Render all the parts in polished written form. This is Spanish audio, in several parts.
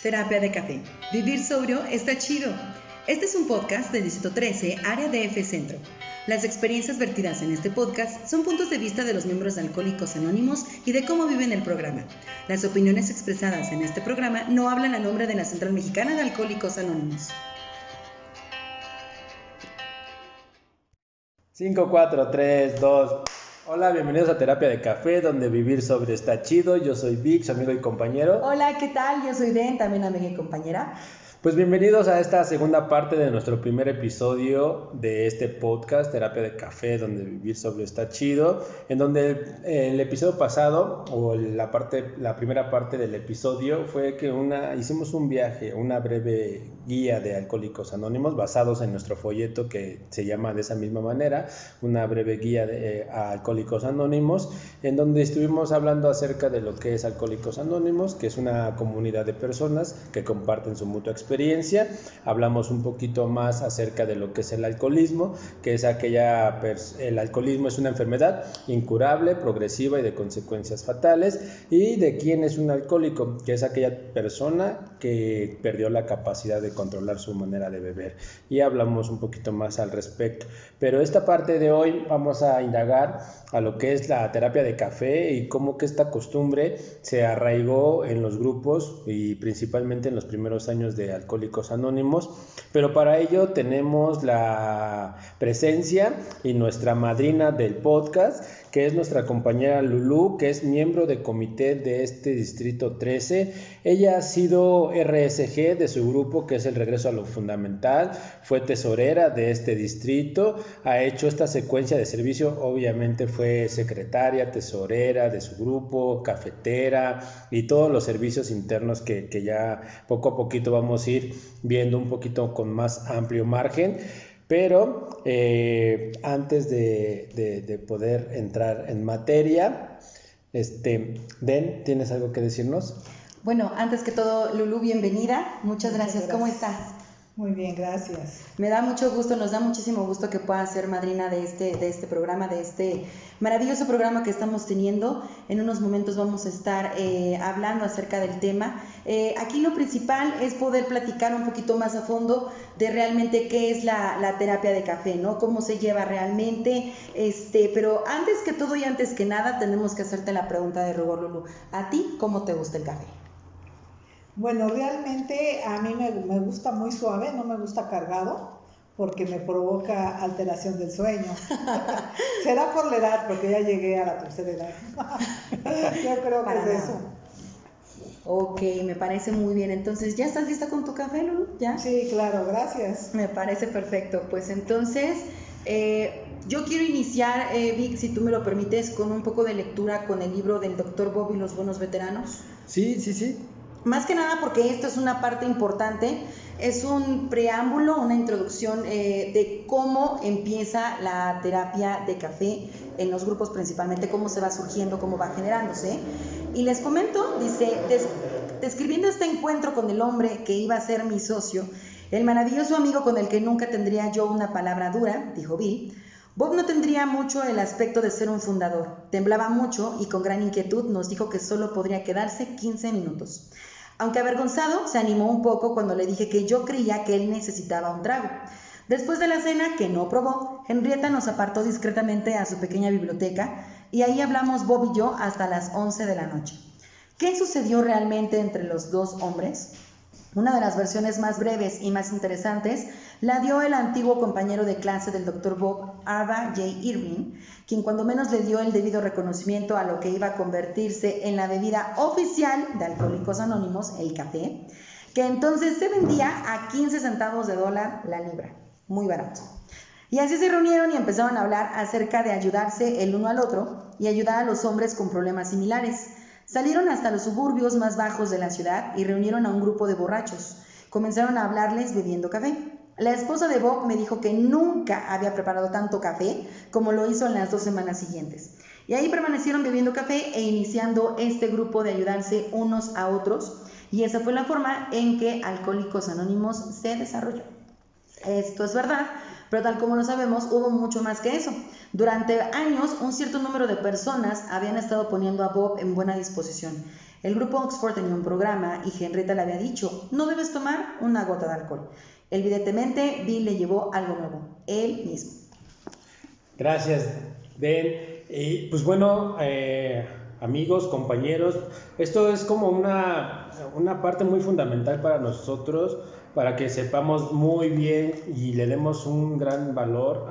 Terapia de café. Vivir sobrio está chido. Este es un podcast del Distrito 13, Área DF Centro. Las experiencias vertidas en este podcast son puntos de vista de los miembros de Alcohólicos Anónimos y de cómo viven el programa. Las opiniones expresadas en este programa no hablan a nombre de la Central Mexicana de Alcohólicos Anónimos. 5, 4, 3, 2. Hola, bienvenidos a Terapia de Café, donde vivir sobre está chido. Yo soy Vic, su amigo y compañero. Hola, ¿qué tal? Yo soy Den, también amiga y compañera. Pues bienvenidos a esta segunda parte de nuestro primer episodio de este podcast, Terapia de Café, donde vivir sobre está chido, en donde el episodio pasado, o la primera parte del episodio, fue que hicimos un viaje, una breve guía de Alcohólicos Anónimos, basados en nuestro folleto que se llama de esa misma manera, una breve guía a Alcohólicos Anónimos, en donde estuvimos hablando acerca de lo que es Alcohólicos Anónimos, que es una comunidad de personas que comparten su mutua experiencia. Hablamos un poquito más acerca de lo que es el alcoholismo, que es el alcoholismo es una enfermedad incurable, progresiva y de consecuencias fatales, y de quién es un alcohólico, que es aquella persona que perdió la capacidad de controlar su manera de beber, y hablamos un poquito más al respecto. Pero esta parte de hoy vamos a indagar a lo que es la terapia de café y cómo que esta costumbre se arraigó en los grupos y principalmente en los primeros años de Alcohólicos Anónimos, pero para ello tenemos la presencia y nuestra madrina del podcast, que es nuestra compañera Lulú, que es miembro de comité de este Distrito 13. Ella ha sido RSG de su grupo, que es el Regreso a lo Fundamental, fue tesorera de este distrito, ha hecho esta secuencia de servicio, obviamente fue secretaria, tesorera de su grupo, cafetera y todos los servicios internos que ya poco a poquito vamos a ir viendo un poquito con más amplio margen. Pero antes de poder entrar en materia, Den, ¿tienes algo que decirnos? Bueno, antes que todo, Lulú, bienvenida. Muchas gracias. ¿Cómo estás? Muy bien, gracias. Me da mucho gusto, nos da muchísimo gusto que puedas ser madrina de este programa, de este maravilloso programa que estamos teniendo. En unos momentos vamos a estar hablando acerca del tema. Aquí lo principal es poder platicar un poquito más a fondo de realmente qué es la terapia de café, ¿no? Cómo se lleva realmente. Pero antes que todo y antes que nada, tenemos que hacerte la pregunta de rigor, Lulú. ¿A ti cómo te gusta el café? Bueno, realmente a mí me gusta muy suave, no me gusta cargado, porque me provoca alteración del sueño. Será por la edad, porque ya llegué a la tercera edad. Yo creo que es eso. Ok, me parece muy bien. Entonces, ¿ya estás lista con tu café, Lulu? ¿Ya? Sí, claro, gracias. Me parece perfecto. Pues entonces, yo quiero iniciar, Vic, si tú me lo permites, con un poco de lectura con el libro del Dr. Bob y los buenos veteranos. Sí. Más que nada porque esto es una parte importante, es un preámbulo, una introducción de cómo empieza la terapia de café en los grupos principalmente, cómo se va surgiendo, cómo va generándose. Y les comento, dice, describiendo este encuentro con el hombre que iba a ser mi socio, el maravilloso amigo con el que nunca tendría yo una palabra dura, dijo Bill, Bob no tendría mucho el aspecto de ser un fundador, temblaba mucho y con gran inquietud nos dijo que solo podría quedarse 15 minutos. Aunque avergonzado, se animó un poco cuando le dije que yo creía que él necesitaba un trago. Después de la cena, que no probó, Henrietta nos apartó discretamente a su pequeña biblioteca y ahí hablamos Bob y yo hasta las 11 de la noche. ¿Qué sucedió realmente entre los dos hombres? Una de las versiones más breves y más interesantes la dio el antiguo compañero de clase del Dr. Bob, Arva J. Irving, quien cuando menos le dio el debido reconocimiento a lo que iba a convertirse en la bebida oficial de Alcohólicos Anónimos, el café, que entonces se vendía a 15 centavos de dólar la libra, muy barato. Y así se reunieron y empezaron a hablar acerca de ayudarse el uno al otro y ayudar a los hombres con problemas similares. Salieron hasta los suburbios más bajos de la ciudad y reunieron a un grupo de borrachos. Comenzaron a hablarles bebiendo café. La esposa de Bob me dijo que nunca había preparado tanto café como lo hizo en las 2 semanas siguientes. Y ahí permanecieron bebiendo café e iniciando este grupo de ayudarse unos a otros. Y esa fue la forma en que Alcohólicos Anónimos se desarrolló. Esto es verdad, pero tal como lo sabemos, hubo mucho más que eso. Durante años, un cierto número de personas habían estado poniendo a Bob en buena disposición. El grupo Oxford tenía un programa y Henrietta le había dicho, no debes tomar una gota de alcohol. Evidentemente, Bill le llevó algo nuevo, él mismo. Gracias, Den. Y pues bueno, amigos, compañeros, esto es como una parte muy fundamental para nosotros, para que sepamos muy bien y le demos un gran valor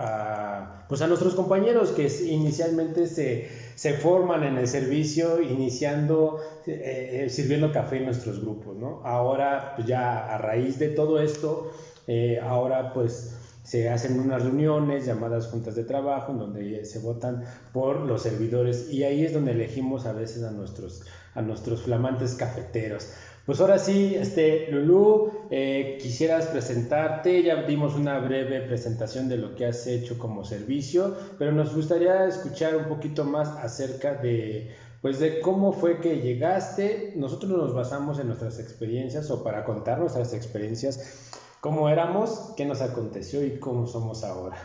pues a nuestros compañeros que inicialmente se forman en el servicio, iniciando, sirviendo café en nuestros grupos, ¿no? Ahora, pues ya a raíz de todo esto, ahora pues se hacen unas reuniones llamadas juntas de trabajo en donde se votan por los servidores y ahí es donde elegimos a veces a nuestros flamantes cafeteros. Pues ahora sí, Lulú, quisieras presentarte, ya dimos una breve presentación de lo que has hecho como servicio, pero nos gustaría escuchar un poquito más acerca de cómo fue que llegaste. Nosotros nos basamos en nuestras experiencias o para contar nuestras experiencias, cómo éramos, qué nos aconteció y cómo somos ahora.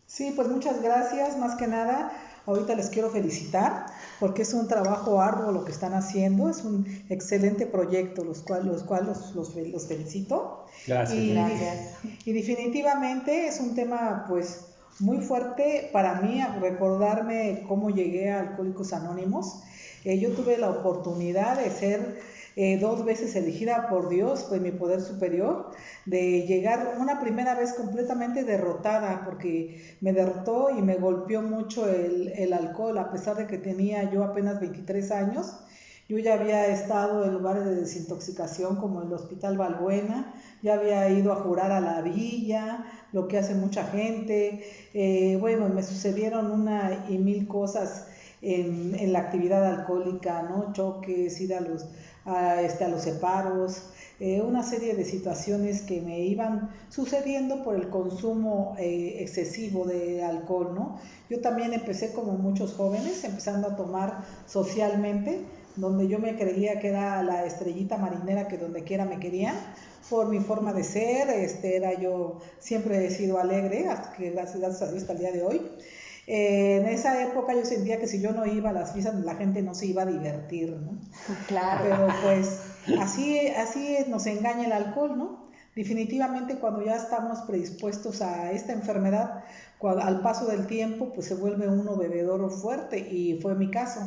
Sí, pues muchas gracias. Más que nada, ahorita les quiero felicitar porque es un trabajo arduo lo que están haciendo, es un excelente proyecto, los cuales los felicito. Gracias. Gracias. Y definitivamente es un tema pues muy fuerte para mí, recordarme cómo llegué a Alcohólicos Anónimos. Yo tuve la oportunidad de ser 2 veces elegida por Dios, pues mi poder superior, de llegar una primera vez completamente derrotada, porque me derrotó y me golpeó mucho el alcohol, a pesar de que tenía yo apenas 23 años. Yo ya había estado en lugares de desintoxicación como el Hospital Balbuena, ya había ido a jurar a la villa, lo que hace mucha gente. Bueno, me sucedieron una y mil cosas en la actividad alcohólica, ¿no? Choques, ir a los separos, una serie de situaciones que me iban sucediendo por el consumo excesivo de alcohol, ¿no? Yo también empecé como muchos jóvenes, empezando a tomar socialmente, donde yo me creía que era la estrellita marinera que donde quiera me querían, por mi forma de ser, siempre he sido alegre, hasta que gracias a Dios hasta el día de hoy. En esa época yo sentía que si yo no iba a las fiestas la gente no se iba a divertir, ¿no? Claro. Pero pues así nos engaña el alcohol, ¿no? Definitivamente cuando ya estamos predispuestos a esta enfermedad, al paso del tiempo pues se vuelve uno bebedor fuerte y fue mi caso.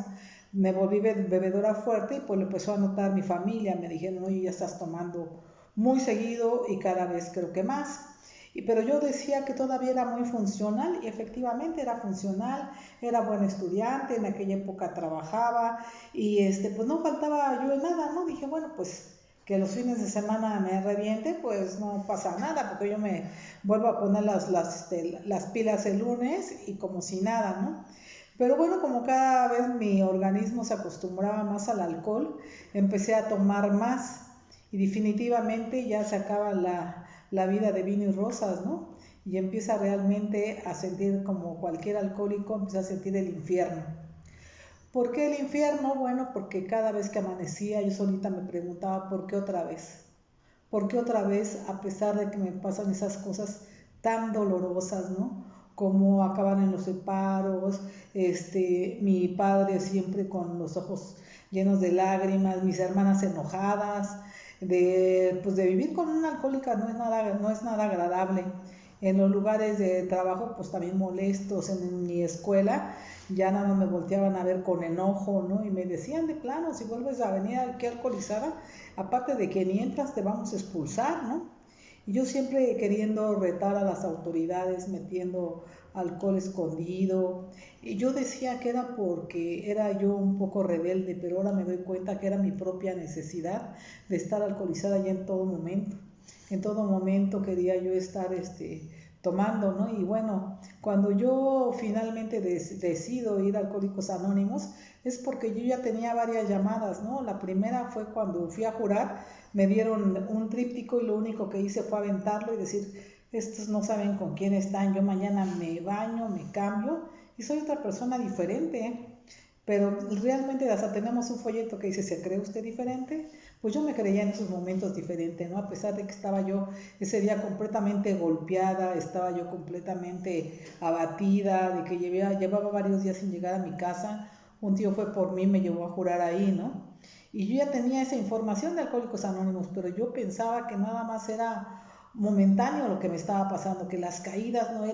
Me volví bebedora fuerte y pues lo empezó a notar mi familia, me dijeron, oye, ya estás tomando muy seguido y cada vez creo que más. Pero yo decía que todavía era muy funcional y efectivamente era funcional, era buen estudiante, en aquella época trabajaba y pues no faltaba yo en nada, ¿no? Dije, bueno, pues que los fines de semana me reviente, pues no pasa nada, porque yo me vuelvo a poner las pilas el lunes y como si nada, ¿no? Pero bueno, como cada vez mi organismo se acostumbraba más al alcohol, empecé a tomar más y definitivamente ya se acaba la vida de vino y rosas, ¿no? Y empieza realmente a sentir como cualquier alcohólico, empieza a sentir el infierno. ¿Por qué el infierno? Bueno, porque cada vez que amanecía yo solita me preguntaba, ¿por qué otra vez? ¿Por qué otra vez, a pesar de que me pasan esas cosas tan dolorosas, ¿no? Como acaban en los separos, mi padre siempre con los ojos llenos de lágrimas, mis hermanas enojadas, de vivir con una alcohólica no es nada agradable. En los lugares de trabajo pues también molestos, en mi escuela ya nada más me volteaban a ver con enojo, ¿no? Y me decían de plano, si vuelves a venir aquí alcoholizada, aparte de que ni entras te vamos a expulsar, ¿no? Y yo siempre queriendo retar a las autoridades, metiendo alcohol escondido. Y yo decía que era porque era yo un poco rebelde, pero ahora me doy cuenta que era mi propia necesidad de estar alcoholizada ya en todo momento. En todo momento quería yo estar tomando, ¿no? Y bueno, cuando yo finalmente decido ir a Alcohólicos Anónimos, es porque yo ya tenía varias llamadas, ¿no? La primera fue cuando fui a jurar, me dieron un tríptico y lo único que hice fue aventarlo y decir, estos no saben con quién están, yo mañana me baño, me cambio y soy otra persona diferente, ¿eh? Pero realmente hasta tenemos un folleto que dice, ¿se cree usted diferente? Pues yo me creía en esos momentos diferente, ¿no? A pesar de que estaba yo ese día completamente golpeada, estaba yo completamente abatida, de que llevaba varios días sin llegar a mi casa. Un tío fue por mí, me llevó a jurar ahí, ¿no? Y yo ya tenía esa información de Alcohólicos Anónimos, pero yo pensaba que nada más era momentáneo lo que me estaba pasando, que las caídas no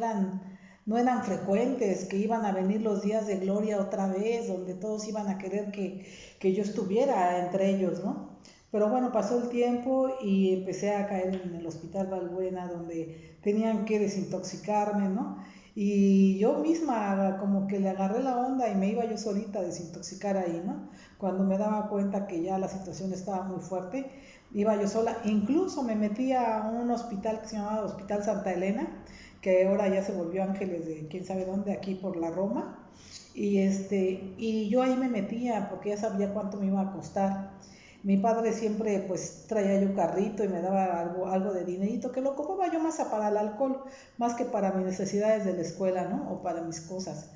eran frecuentes, que iban a venir los días de gloria otra vez, donde todos iban a querer que yo estuviera entre ellos, ¿no? Pero bueno, pasó el tiempo y empecé a caer en el Hospital Balbuena, donde tenían que desintoxicarme, ¿no? Y yo misma como que le agarré la onda y me iba yo solita a desintoxicar ahí, ¿no? Cuando me daba cuenta que ya la situación estaba muy fuerte, iba yo sola. Incluso me metí a un hospital que se llamaba Hospital Santa Elena, que ahora ya se volvió Ángeles de quién sabe dónde, aquí por la Roma. Y yo ahí me metía porque ya sabía cuánto me iba a costar. Mi padre siempre pues traía yo carrito y me daba algo de dinerito que lo ocupaba yo más para el alcohol, más que para mis necesidades de la escuela, ¿no? O para mis cosas.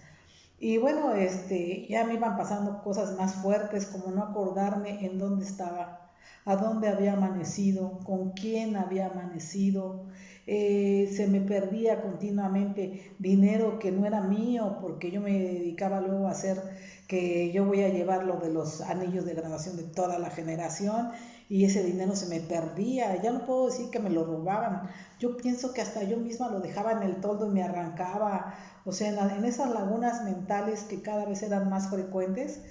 Y bueno, ya me iban pasando cosas más fuertes, como no acordarme en dónde estaba, a dónde había amanecido, con quién había amanecido. Se me perdía continuamente dinero que no era mío, porque yo me dedicaba luego a hacer que yo voy a llevar lo de los anillos de graduación de toda la generación, y ese dinero se me perdía. Ya no puedo decir que me lo robaban, yo pienso que hasta yo misma lo dejaba en el toldo y me arrancaba. O sea, en esas lagunas mentales que cada vez eran más frecuentes,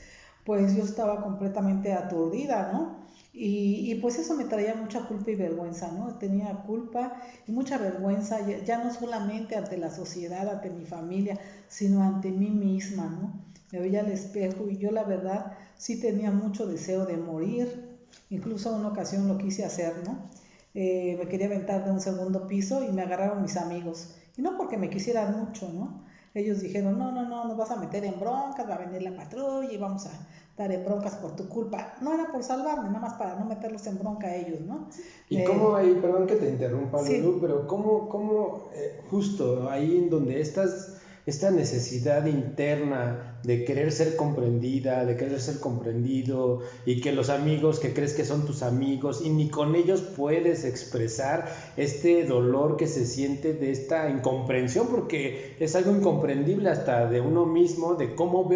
pues yo estaba completamente aturdida, ¿no? Y pues eso me traía mucha culpa y vergüenza, ¿no? Tenía culpa y mucha vergüenza, ya no solamente ante la sociedad, ante mi familia, sino ante mí misma, ¿no? Me veía al espejo y yo la verdad sí tenía mucho deseo de morir. Incluso en una ocasión lo quise hacer, ¿no? Me quería aventar de un segundo piso y me agarraron mis amigos. Y no porque me quisieran mucho, ¿no? Ellos dijeron, no, nos vas a meter en broncas, va a venir la patrulla y vamos a estar en broncas por tu culpa. No era por salvarme, nada más para no meterlos en bronca a ellos, ¿no? Y cómo ahí, perdón que te interrumpa, Sí. Lulu, pero cómo justo ahí en donde esta necesidad interna de querer ser comprendida, de querer ser comprendido, y que los amigos que crees que son tus amigos y ni con ellos puedes expresar este dolor que se siente de esta incomprensión, porque es algo incomprendible hasta de uno mismo, de cómo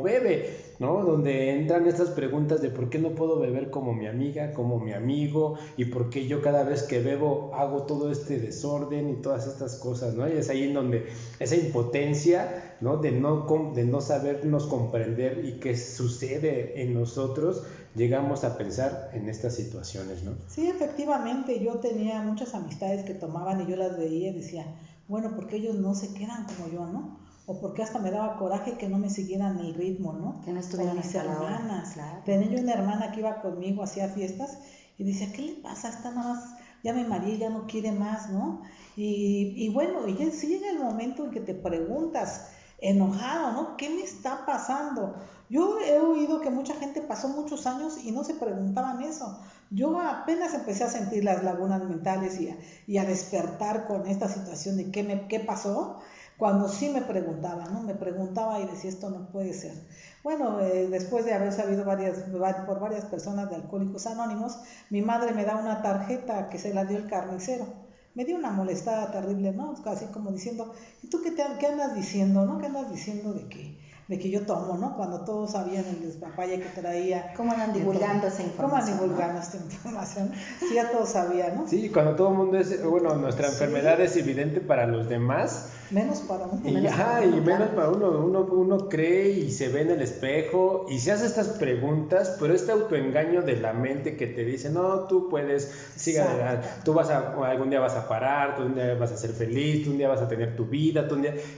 bebe, ¿no? Donde entran estas preguntas de por qué no puedo beber como mi amiga, como mi amigo, y por qué yo cada vez que bebo hago todo este desorden y todas estas cosas, ¿no? Y es ahí en donde esa impotencia, ¿no? De no sabernos comprender y qué sucede en nosotros, llegamos a pensar en estas situaciones, ¿no? Sí, efectivamente, yo tenía muchas amistades que tomaban y yo las veía y decía, bueno, ¿por qué ellos no se quedan como yo, no? O porque hasta me daba coraje que no me siguieran el ritmo, ¿no? Que no estuvieran con mis hasta la hora, hermanas. claro. Tenía yo una hermana que iba conmigo, hacía fiestas y decía, ¿qué le pasa? Está nada más, ya me mareé, ya no quiere más, ¿no? Y bueno, y sí llega el momento en que te preguntas, enojado, ¿no? ¿Qué me está pasando? Yo he oído que mucha gente pasó muchos años y no se preguntaban eso. Yo apenas empecé a sentir las lagunas mentales y a despertar con esta situación de qué pasó, cuando sí me preguntaba, ¿no? Me preguntaba y decía, esto no puede ser. Bueno, después de haber sabido por varias personas de Alcohólicos Anónimos, mi madre me da una tarjeta que se la dio el carnicero. Me dio una molestada terrible, ¿no? Así como diciendo, ¿y tú qué andas diciendo, no? ¿Qué andas diciendo de que yo tomo, ¿no? Cuando todos sabían el despapalle que traía. ¿Cómo andan divulgando esa información? ¿Cómo andan divulgando esta información? Sí, ya todos sabían, ¿no? Sí, cuando todo el mundo bueno, nuestra enfermedad es evidente para los demás. Menos para uno. Y menos para uno cree y se ve en el espejo y se hace estas preguntas, pero este autoengaño de la mente que te dice, no, tú puedes, sigue adelante, algún día vas a parar, tú un día vas a ser feliz, tú un día vas a tener tu vida,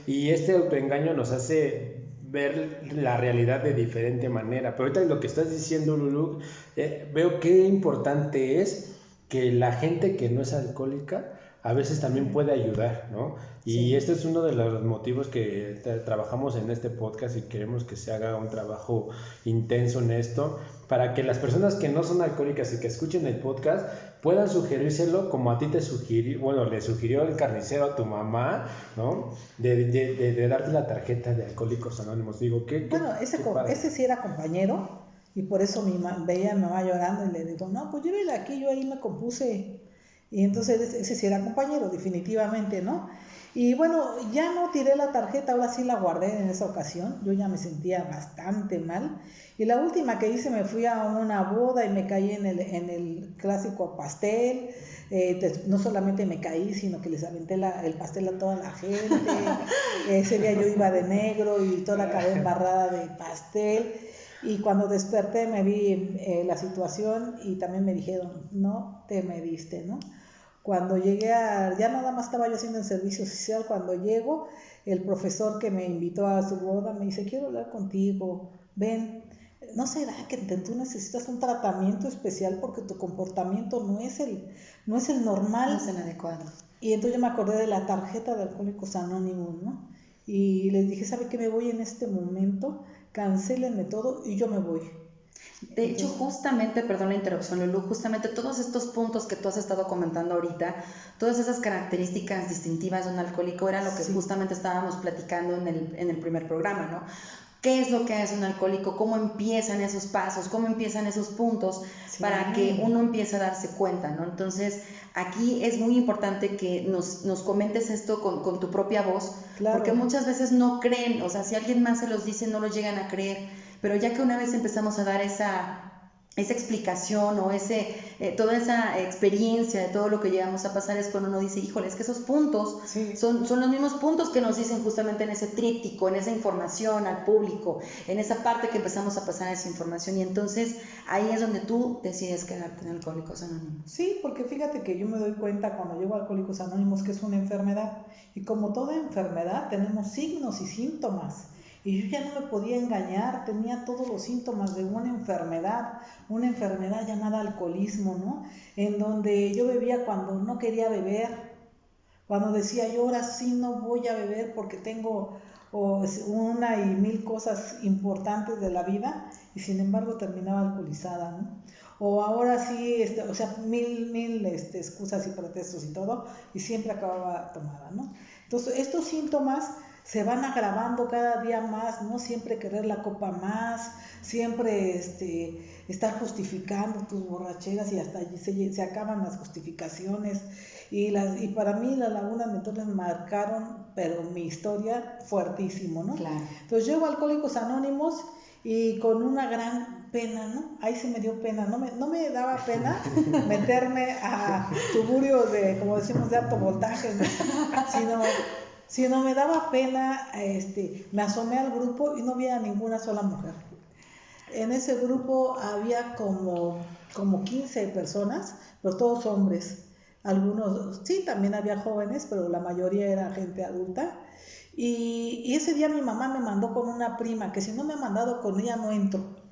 y este autoengaño nos hace ver la realidad de diferente manera. Pero ahorita lo que estás diciendo, Lulu, veo qué importante es que la gente que no es alcohólica a veces también puede ayudar, ¿no? Y este es uno de los motivos que trabajamos en este podcast y queremos que se haga un trabajo intenso en esto, para que las personas que no son alcohólicas y que escuchen el podcast puedan sugerírselo como a ti te sugirió, bueno, le sugirió el carnicero a tu mamá, ¿no? De darte la tarjeta de Alcohólicos Anónimos. Digo, bueno, ese sí era compañero y por eso veía a mi mamá llorando y le digo, no, pues llévela aquí, yo ahí me compuse. Y entonces ese sí era compañero, definitivamente, ¿no? Y bueno, ya no tiré la tarjeta, ahora sí la guardé en esa ocasión. Yo ya me sentía bastante mal. Y la última que hice, me fui a una boda y me caí en el clásico pastel. No solamente me caí, sino que les aventé el pastel a toda la gente. Ese día yo iba de negro y toda acabé embarrada de pastel. Y cuando desperté me vi la situación y también me dijeron, no te mediste, ¿no? Cuando llegué ya nada más estaba yo haciendo el servicio social, cuando llego, el profesor que me invitó a su boda me dice, quiero hablar contigo, ven, ¿no será que tú necesitas un tratamiento especial porque tu comportamiento no es el normal? No es el adecuado. Y entonces yo me acordé de la tarjeta de Alcohólicos Anónimos, ¿no? Y les dije, ¿sabe qué? Me voy en este momento, cancélenme todo y yo me voy. De hecho, justamente, perdón la interrupción, Lulú, justamente todos estos puntos que tú has estado comentando ahorita, todas esas características distintivas de un alcohólico era lo que justamente estábamos platicando en el primer programa, ¿no? ¿Qué es lo que es un alcohólico? ¿Cómo empiezan esos pasos? ¿Cómo empiezan esos puntos para que uno empiece a darse cuenta, ¿no? Entonces, aquí es muy importante que nos comentes esto con tu propia voz, porque muchas veces no creen, o sea, si alguien más se los dice, no lo llegan a creer, pero ya que una vez empezamos a dar esa explicación o toda esa experiencia de todo lo que llegamos a pasar, es cuando uno dice, híjole, es que esos puntos son los mismos puntos que nos dicen justamente en ese tríptico, en esa información al público, en esa parte que empezamos a pasar esa información, y entonces ahí es donde tú decides quedarte en Alcohólicos Anónimos. Sí, porque fíjate que yo me doy cuenta cuando llego a Alcohólicos Anónimos que es una enfermedad, y como toda enfermedad tenemos signos y síntomas. Y yo ya no me podía engañar, tenía todos los síntomas de una enfermedad llamada alcoholismo, ¿no? En donde yo bebía cuando no quería beber, cuando decía yo ahora sí no voy a beber porque tengo una y mil cosas importantes de la vida, y sin embargo terminaba alcoholizada, ¿no? O ahora sí, o sea, mil excusas y pretextos y todo, y siempre acababa tomada, ¿no? Entonces, estos síntomas se van agravando cada día más, ¿no? Siempre querer la copa más, siempre estar justificando tus borracheras, y hasta allí se acaban las justificaciones. Y para mí las lagunas mentales marcaron, pero mi historia fuertísimo, ¿no? Claro. Entonces llego a Alcohólicos Anónimos y con una gran pena, ¿no? Ahí sí me dio pena, no me daba pena meterme a tuburios de, como decimos, de alto voltaje, ¿no? sino me daba pena, me asomé al grupo y no había ninguna sola mujer. En ese grupo había como 15 personas, pero todos hombres. Algunos, sí, también había jóvenes, pero la mayoría era gente adulta. Y ese día mi mamá me mandó con una prima, que si no me ha mandado con ella no entro.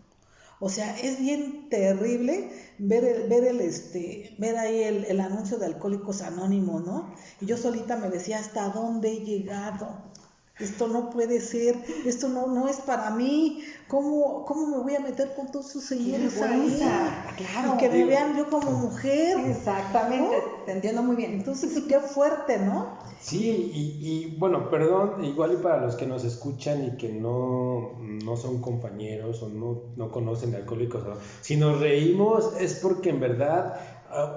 O sea, es bien terrible ver ahí el anuncio de Alcohólicos Anónimos, ¿no? Y yo solita me decía, ¿hasta dónde he llegado? Esto no puede ser, esto no es para mí. ¿Cómo me voy a meter con todos esos señores ahí? Claro. Y que me vean yo como mujer. Exactamente, ¿no? Te entiendo muy bien. Entonces, qué fuerte, ¿no? Sí, y bueno, perdón, igual y para los que nos escuchan y que no son compañeros o no conocen de Alcohólicos, ¿no? Si nos reímos es porque en verdad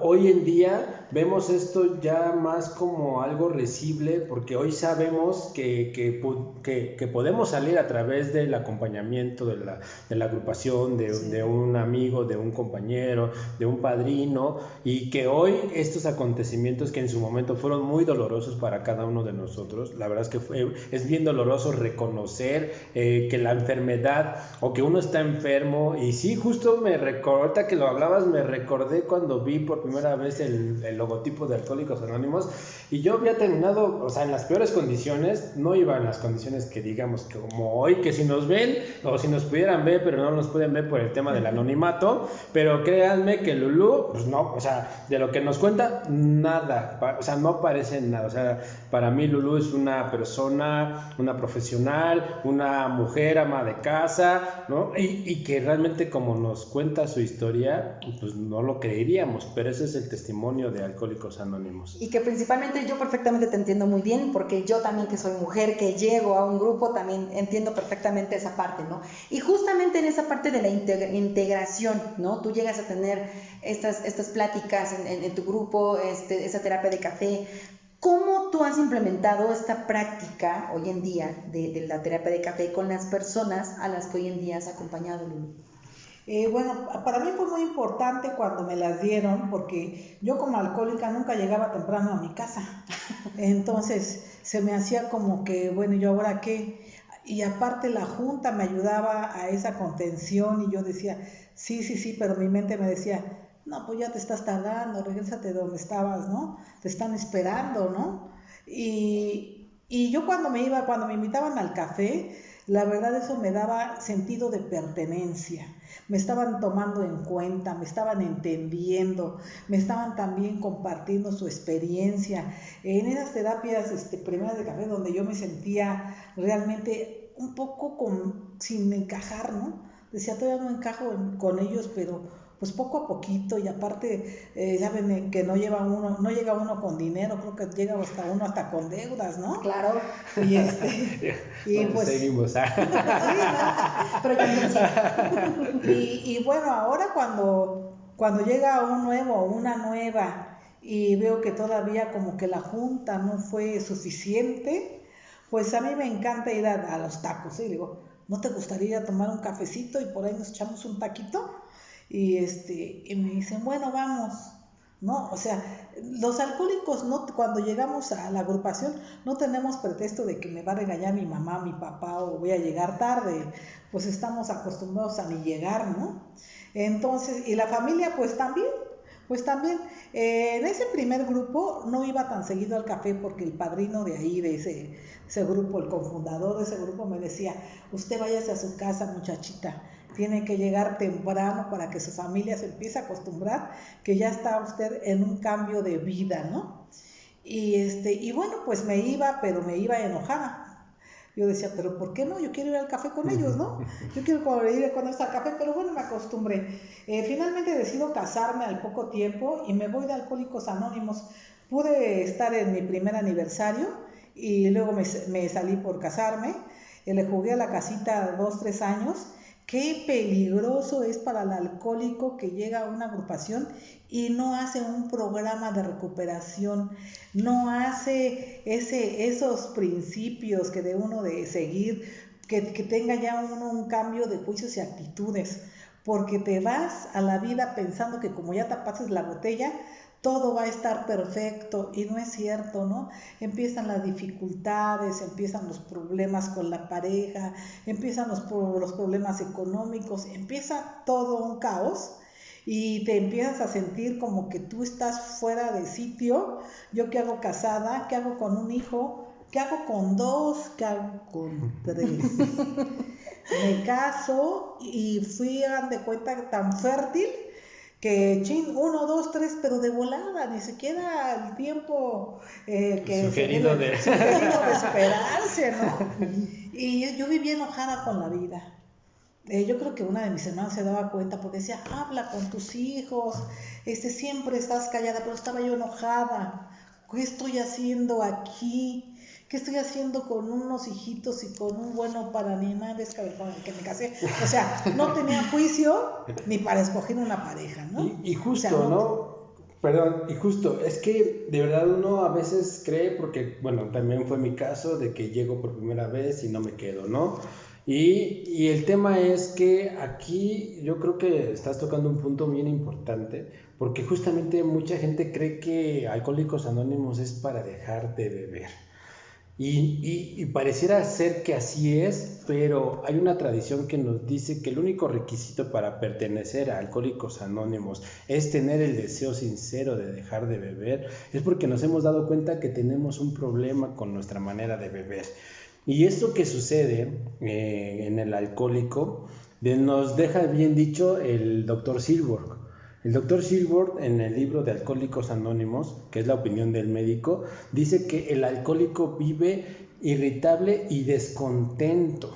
hoy en día vemos esto ya más como algo risible, porque hoy sabemos que podemos salir a través del acompañamiento de la agrupación, de un amigo, de un compañero, de un padrino, y que hoy estos acontecimientos que en su momento fueron muy dolorosos para cada uno de nosotros, la verdad es que es bien doloroso reconocer que la enfermedad o que uno está enfermo. Y sí, justo ahorita que lo hablabas, me recordé cuando vi por primera vez el logotipo de Alcohólicos Anónimos, y yo había terminado, o sea, en las peores condiciones, no iba en las condiciones que digamos que como hoy, que si nos ven o si nos pudieran ver, pero no nos pueden ver por el tema del anonimato. Pero créanme que Lulú, pues no, o sea, de lo que nos cuenta, nada, o sea, no parece nada. O sea, para mí Lulú es una persona, una profesional, una mujer ama de casa, ¿no? Y que realmente, como nos cuenta su historia, pues no lo creeríamos, pero ese es el testimonio de Alcohólicos Anónimos. Y que principalmente yo perfectamente te entiendo muy bien, porque yo también, que soy mujer, que llego a un grupo, también entiendo perfectamente esa parte, ¿no? Y justamente en esa parte de la integración, ¿no? Tú llegas a tener estas pláticas en tu grupo, esa terapia de café. ¿Cómo tú has implementado esta práctica hoy en día de la terapia de café con las personas a las que hoy en día has acompañado, Lulu? Bueno, para mí fue muy importante cuando me las dieron, porque yo como alcohólica nunca llegaba temprano a mi casa. Entonces se me hacía como que, bueno, ¿yo ahora qué? Y aparte la junta me ayudaba a esa contención y yo decía, sí, pero mi mente me decía, no, pues ya te estás tardando, regrésate de donde estabas, ¿no? Te están esperando, ¿no? Y yo cuando me invitaban al café, la verdad eso me daba sentido de pertenencia. Me estaban tomando en cuenta, me estaban entendiendo, me estaban también compartiendo su experiencia. En esas terapias primeras de café donde yo me sentía realmente un poco sin encajar, ¿no? Decía, todavía no encajo con ellos, pero pues poco a poquito, y aparte, saben que no llega uno con dinero, creo que llega hasta con deudas, ¿no? Claro. Y bueno, pues seguimos. sí, ¿no? Pero ya Y bueno, ahora cuando llega un nuevo o una nueva y veo que todavía como que la junta no fue suficiente, pues a mí me encanta ir a los tacos, ¿sí? Digo, ¿no te gustaría tomar un cafecito y por ahí nos echamos un taquito? Y me dicen, bueno, vamos, ¿no? O sea, los alcohólicos cuando llegamos a la agrupación no tenemos pretexto de que me va a regañar mi mamá, mi papá o voy a llegar tarde, pues estamos acostumbrados a ni llegar, ¿no? Entonces, y la familia pues también, en ese primer grupo no iba tan seguido al café porque el padrino de ahí, de ese grupo, el cofundador de ese grupo me decía, usted váyase a su casa, muchachita, tiene que llegar temprano para que su familia se empiece a acostumbrar que ya está usted en un cambio de vida, ¿no? Y bueno, pues me iba, pero me iba enojada. Yo decía, pero ¿por qué no? Yo quiero ir al café con ellos, ¿no? Yo quiero ir con ellos al café, pero bueno, me acostumbré. Finalmente decido casarme al poco tiempo y me voy de Alcohólicos Anónimos. Pude estar en mi primer aniversario y luego me salí por casarme. Le jugué a la casita 2-3 años. Qué peligroso es para el alcohólico que llega a una agrupación y no hace un programa de recuperación, no hace esos principios que de uno de seguir, que tenga ya uno un cambio de juicios y actitudes, porque te vas a la vida pensando que como ya te pases la botella, todo va a estar perfecto, y no es cierto, ¿no? Empiezan las dificultades, empiezan los problemas con la pareja, empiezan los problemas económicos, empieza todo un caos y te empiezas a sentir como que tú estás fuera de sitio. Yo qué hago casada, qué hago con un hijo, qué hago con 2, qué hago con 3. Me caso y fui, hagan de cuenta, tan fértil que 1, 2, 3, pero de volada, ni siquiera el tiempo sugerido de esperarse, ¿no? Y yo vivía enojada con la vida. Yo creo que una de mis hermanas se daba cuenta porque decía, habla con tus hijos, siempre estás callada, pero estaba yo enojada. ¿Qué estoy haciendo aquí? ¿Qué estoy haciendo con unos hijitos y con un bueno para ni nada con el que me casé? O sea, no tenía juicio ni para escoger una pareja, ¿no? Y justo, o sea, ¿no? Perdón, y justo, es que de verdad uno a veces cree, porque, bueno, también fue mi caso, de que llego por primera vez y no me quedo, ¿no? Y el tema es que aquí yo creo que estás tocando un punto bien importante, porque justamente mucha gente cree que Alcohólicos Anónimos es para dejar de beber. Y pareciera ser que así es, pero hay una tradición que nos dice que el único requisito para pertenecer a Alcohólicos Anónimos es tener el deseo sincero de dejar de beber. Es porque nos hemos dado cuenta que tenemos un problema con nuestra manera de beber. Y esto que sucede en el alcohólico nos deja bien dicho el Dr. Silberg. El Dr. Silberg, en el libro de Alcohólicos Anónimos, que es la opinión del médico, dice que el alcohólico vive irritable y descontento.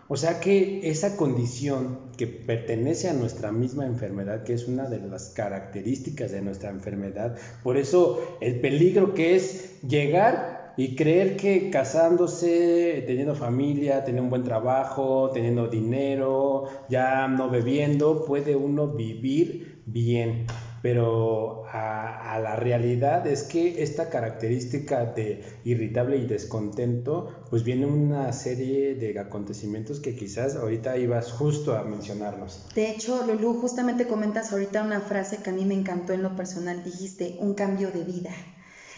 O sea que esa condición que pertenece a nuestra misma enfermedad, que es una de las características de nuestra enfermedad, por eso el peligro que es llegar y creer que casándose, teniendo familia, teniendo un buen trabajo, teniendo dinero, ya no bebiendo, puede uno vivir bien. pero a la realidad es que esta característica de irritable y descontento, pues viene una serie de acontecimientos que quizás ahorita ibas justo a mencionarnos. De hecho, Lulú, justamente comentas ahorita una frase que a mí me encantó en lo personal, dijiste, un cambio de vida.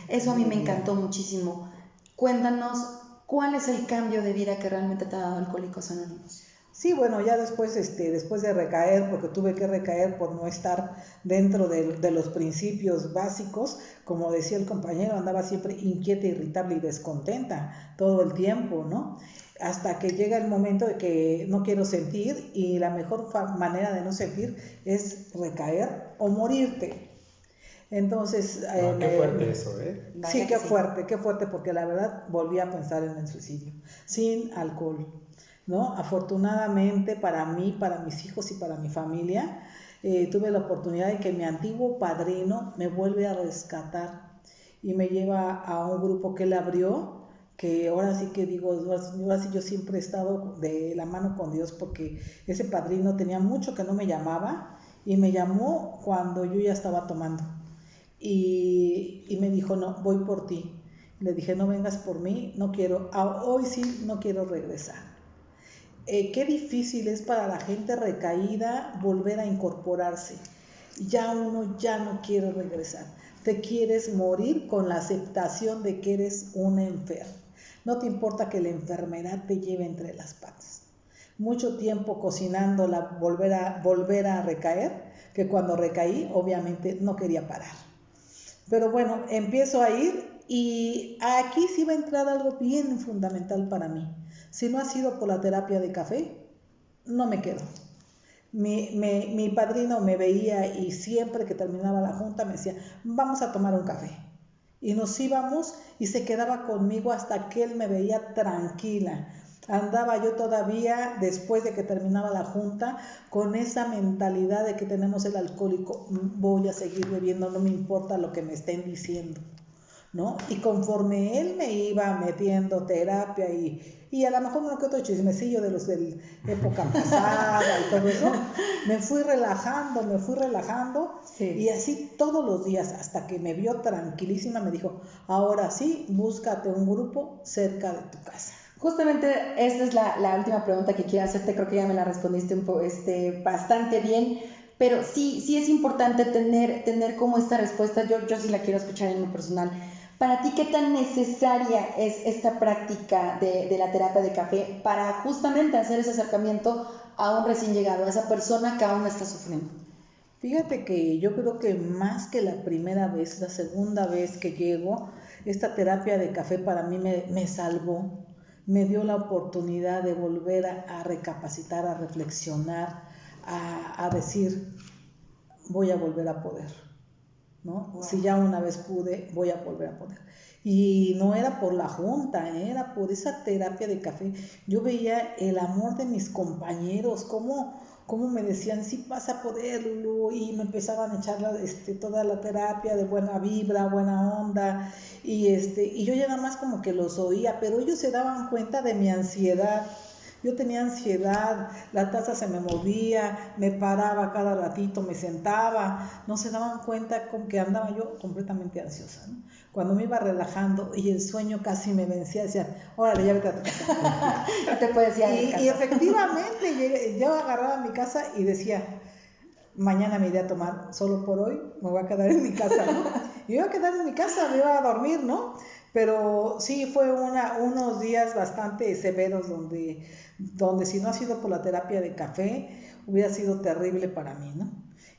Eso a mí me encantó muchísimo. Cuéntanos, ¿cuál es el cambio de vida que realmente te ha dado Alcohólicos Anónimos? Sí, bueno, ya después de recaer, porque tuve que recaer por no estar dentro de los principios básicos, como decía el compañero, andaba siempre inquieta, irritable y descontenta todo el tiempo, ¿no? Hasta que llega el momento de que no quiero sentir, y la mejor manera de no sentir es recaer o morirte. Entonces, qué fuerte eso, ¿eh? Sí, qué fuerte, porque la verdad volví a pensar en el suicidio, sin alcohol, ¿no? Afortunadamente para mí, para mis hijos y para mi familia, tuve la oportunidad de que mi antiguo padrino me vuelve a rescatar y me lleva a un grupo que él abrió, que ahora sí que digo, ahora sí yo siempre he estado de la mano con Dios, porque ese padrino tenía mucho que no me llamaba y me llamó cuando yo ya estaba tomando. Y me dijo, no, voy por ti. Le dije, no vengas por mí, no quiero, hoy sí no quiero regresar. Qué difícil es para la gente recaída volver a incorporarse. Ya uno ya no quiere regresar. Te quieres morir con la aceptación de que eres una enferma. No te importa que la enfermedad te lleve entre las patas. Mucho tiempo cocinándola, volver a recaer, que cuando recaí obviamente no quería parar. Pero bueno, empiezo a ir y aquí sí va a entrar algo bien fundamental para mí. Si no ha sido por la terapia de café, no me quedo. Mi padrino me veía y siempre que terminaba la junta me decía, vamos a tomar un café. Y nos íbamos y se quedaba conmigo hasta que él me veía tranquila. Andaba yo todavía, después de que terminaba la junta, con esa mentalidad de que tenemos el alcohólico, voy a seguir bebiendo, no me importa lo que me estén diciendo, ¿no? Y conforme él me iba metiendo terapia y a lo mejor uno que otro chismecillo de los de la época pasada y todo eso, me fui relajando, sí. Y así todos los días, hasta que me vio tranquilísima, me dijo, ahora sí, búscate un grupo cerca de tu casa. Justamente esta es la última pregunta que quiero hacerte, creo que ya me la respondiste bastante bien, pero sí es importante tener como esta respuesta, yo sí la quiero escuchar en lo personal. Para ti, ¿qué tan necesaria es esta práctica de la terapia de café para justamente hacer ese acercamiento a un recién llegado, a esa persona que aún está sufriendo? Fíjate que yo creo que más que la primera vez, la segunda vez que llego, esta terapia de café para mí me salvó. Me dio la oportunidad de volver a recapacitar, a reflexionar, a decir, voy a volver a poder, ¿no? Wow. Si ya una vez pude, voy a volver a poder. Y no era por la junta, era por esa terapia de café. Yo veía el amor de mis compañeros, cómo me decían, sí vas a poder, Lulu, y me empezaban a echar toda la terapia de buena vibra, buena onda, y yo ya nada más como que los oía, pero ellos se daban cuenta de mi ansiedad. Yo tenía ansiedad, la taza se me movía, me paraba cada ratito, me sentaba, no se daban cuenta con que andaba yo completamente ansiosa, ¿no? Cuando me iba relajando y el sueño casi me vencía, decían, órale, ya vete a tu casa. No te puedes ir a mi casa. Y efectivamente, yo agarraba mi casa y decía, mañana me iré a tomar, solo por hoy me voy a quedar en mi casa, ¿no? Y iba a quedar en mi casa, me iba a dormir, ¿no? Pero sí fue unos días bastante severos donde si no ha sido por la terapia de café, hubiera sido terrible para mí, ¿no?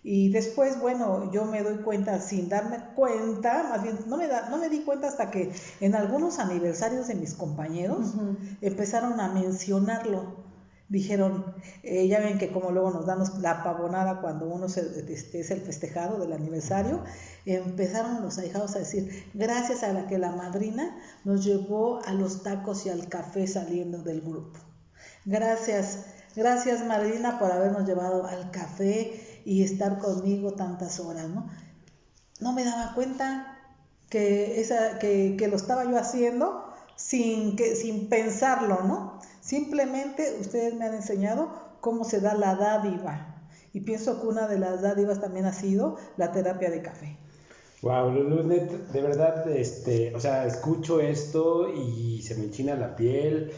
Y después, bueno, yo me doy cuenta sin darme cuenta, más bien no me di cuenta hasta que en algunos aniversarios de mis compañeros empezaron a mencionarlo. Dijeron, ya ven que como luego nos dan la pavonada cuando uno es el festejado del aniversario, empezaron los ahijados a decir, gracias a la que la madrina nos llevó a los tacos y al café saliendo del grupo. Gracias madrina por habernos llevado al café y estar conmigo tantas horas, ¿no? No me daba cuenta que lo estaba yo haciendo sin pensarlo, ¿no? Simplemente ustedes me han enseñado cómo se da la dádiva Y pienso que una de las dádivas también ha sido la terapia de café. Wow, Lulu, de verdad, o sea, escucho esto y se me enchina la piel,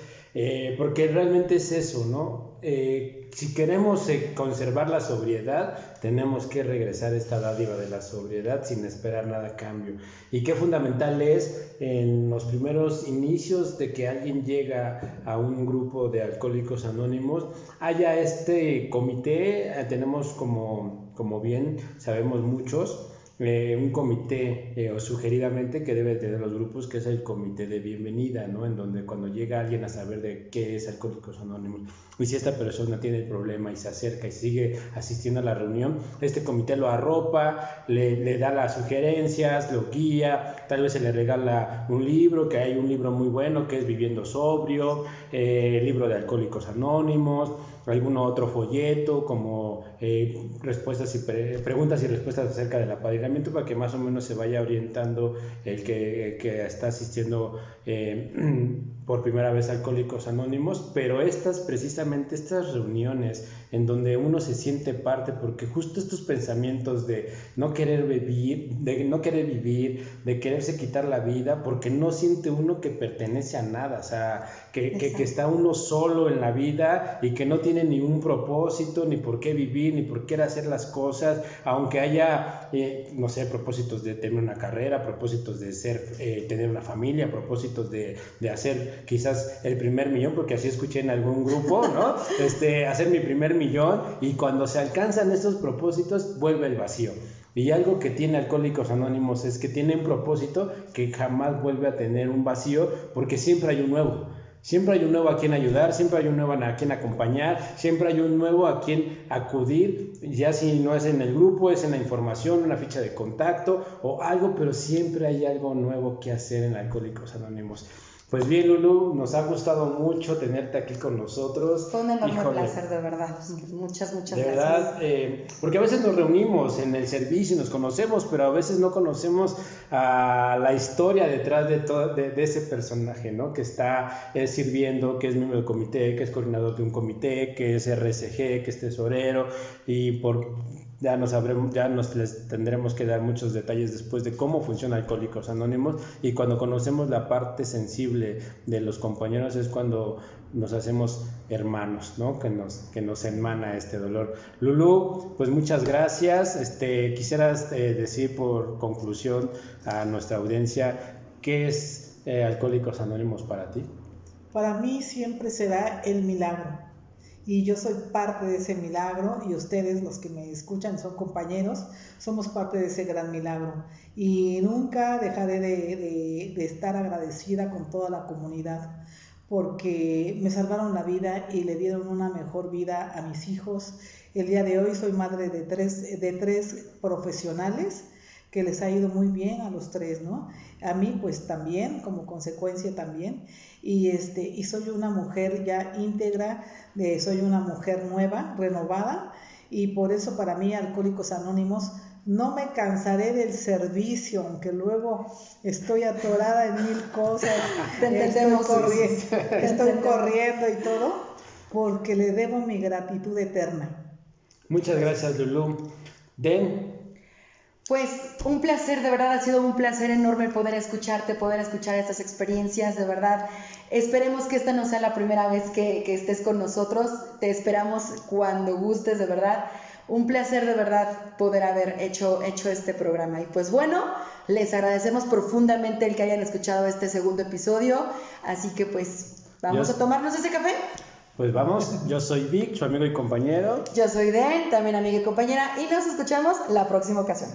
porque realmente es eso, ¿no? Si queremos conservar la sobriedad, tenemos que regresar a esta dádiva de la sobriedad sin esperar nada a cambio. Y qué fundamental es en los primeros inicios de que alguien llega a un grupo de Alcohólicos Anónimos, haya este comité, tenemos como bien sabemos muchos, un comité o sugeridamente que debe tener los grupos, que es el comité de bienvenida, ¿no? En donde cuando llega alguien a saber de qué es Alcohólicos Anónimos y si esta persona tiene el problema y se acerca y sigue asistiendo a la reunión, este comité lo arropa, le da las sugerencias, lo guía, tal vez se le regala un libro, que hay un libro muy bueno que es Viviendo Sobrio, libro de Alcohólicos Anónimos, algún otro folleto como respuestas y preguntas y respuestas acerca del apadrinamiento, para que más o menos se vaya orientando el que está asistiendo por primera vez a Alcohólicos Anónimos. Pero precisamente estas reuniones en donde uno se siente parte, porque justo estos pensamientos de no querer vivir, de quererse quitar la vida, porque no siente uno que pertenece a nada, o sea, que está uno solo en la vida y que no tiene ni un propósito, ni por qué vivir, ni por qué hacer las cosas, aunque haya, no sé, propósitos de tener una carrera, propósitos de tener una familia, propósitos de hacer quizás el primer millón, porque así escuché en algún grupo, ¿no? Hacer mi primer millón, y cuando se alcanzan estos propósitos, vuelve el vacío. Y algo que tiene Alcohólicos Anónimos es que tiene un propósito que jamás vuelve a tener un vacío, porque siempre hay un nuevo. Siempre hay un nuevo a quien ayudar, siempre hay un nuevo a quien acompañar, siempre hay un nuevo a quien acudir, ya si no es en el grupo, es en la información, una ficha de contacto o algo, pero siempre hay algo nuevo que hacer en Alcohólicos Anónimos. Pues bien, Lulu, nos ha gustado mucho tenerte aquí con nosotros. Fue un enorme placer, de verdad. Muchas gracias. De verdad, porque a veces nos reunimos en el servicio y nos conocemos, pero a veces no conocemos a la historia detrás de ese personaje, ¿no? Que está sirviendo, que es miembro del comité, que es coordinador de un comité, que es RSG, que es tesorero, y ya les tendremos que dar muchos detalles después de cómo funciona Alcohólicos Anónimos, y cuando conocemos la parte sensible de los compañeros es cuando nos hacemos hermanos, ¿no? Que nos emana este dolor. Lulu, pues muchas gracias. Quisieras decir por conclusión a nuestra audiencia, ¿qué es Alcohólicos Anónimos para ti? Para mí siempre será el milagro. Y yo soy parte de ese milagro, y ustedes, los que me escuchan, son compañeros, somos parte de ese gran milagro. Y nunca dejaré de estar agradecida con toda la comunidad, porque me salvaron la vida y le dieron una mejor vida a mis hijos. El día de hoy soy madre de tres profesionales, que les ha ido muy bien a los tres, ¿no? A mí pues también, como consecuencia también, y soy una mujer ya íntegra, soy una mujer nueva, renovada, y por eso para mí Alcohólicos Anónimos no me cansaré del servicio, aunque luego estoy atorada en mil cosas, estoy corriendo y todo, porque le debo mi gratitud eterna. Muchas gracias, Lulu. Den. Pues un placer, de verdad ha sido un placer enorme poder escucharte, poder escuchar estas experiencias, de verdad. Esperemos que esta no sea la primera vez que estés con nosotros, te esperamos cuando gustes, de verdad. Un placer, de verdad, poder haber hecho este programa. Y pues bueno, les agradecemos profundamente el que hayan escuchado este segundo episodio, así que pues vamos a tomarnos ese café. Pues vamos, yo soy Vic, su amigo y compañero. Yo soy Den, también amiga y compañera, y nos escuchamos la próxima ocasión.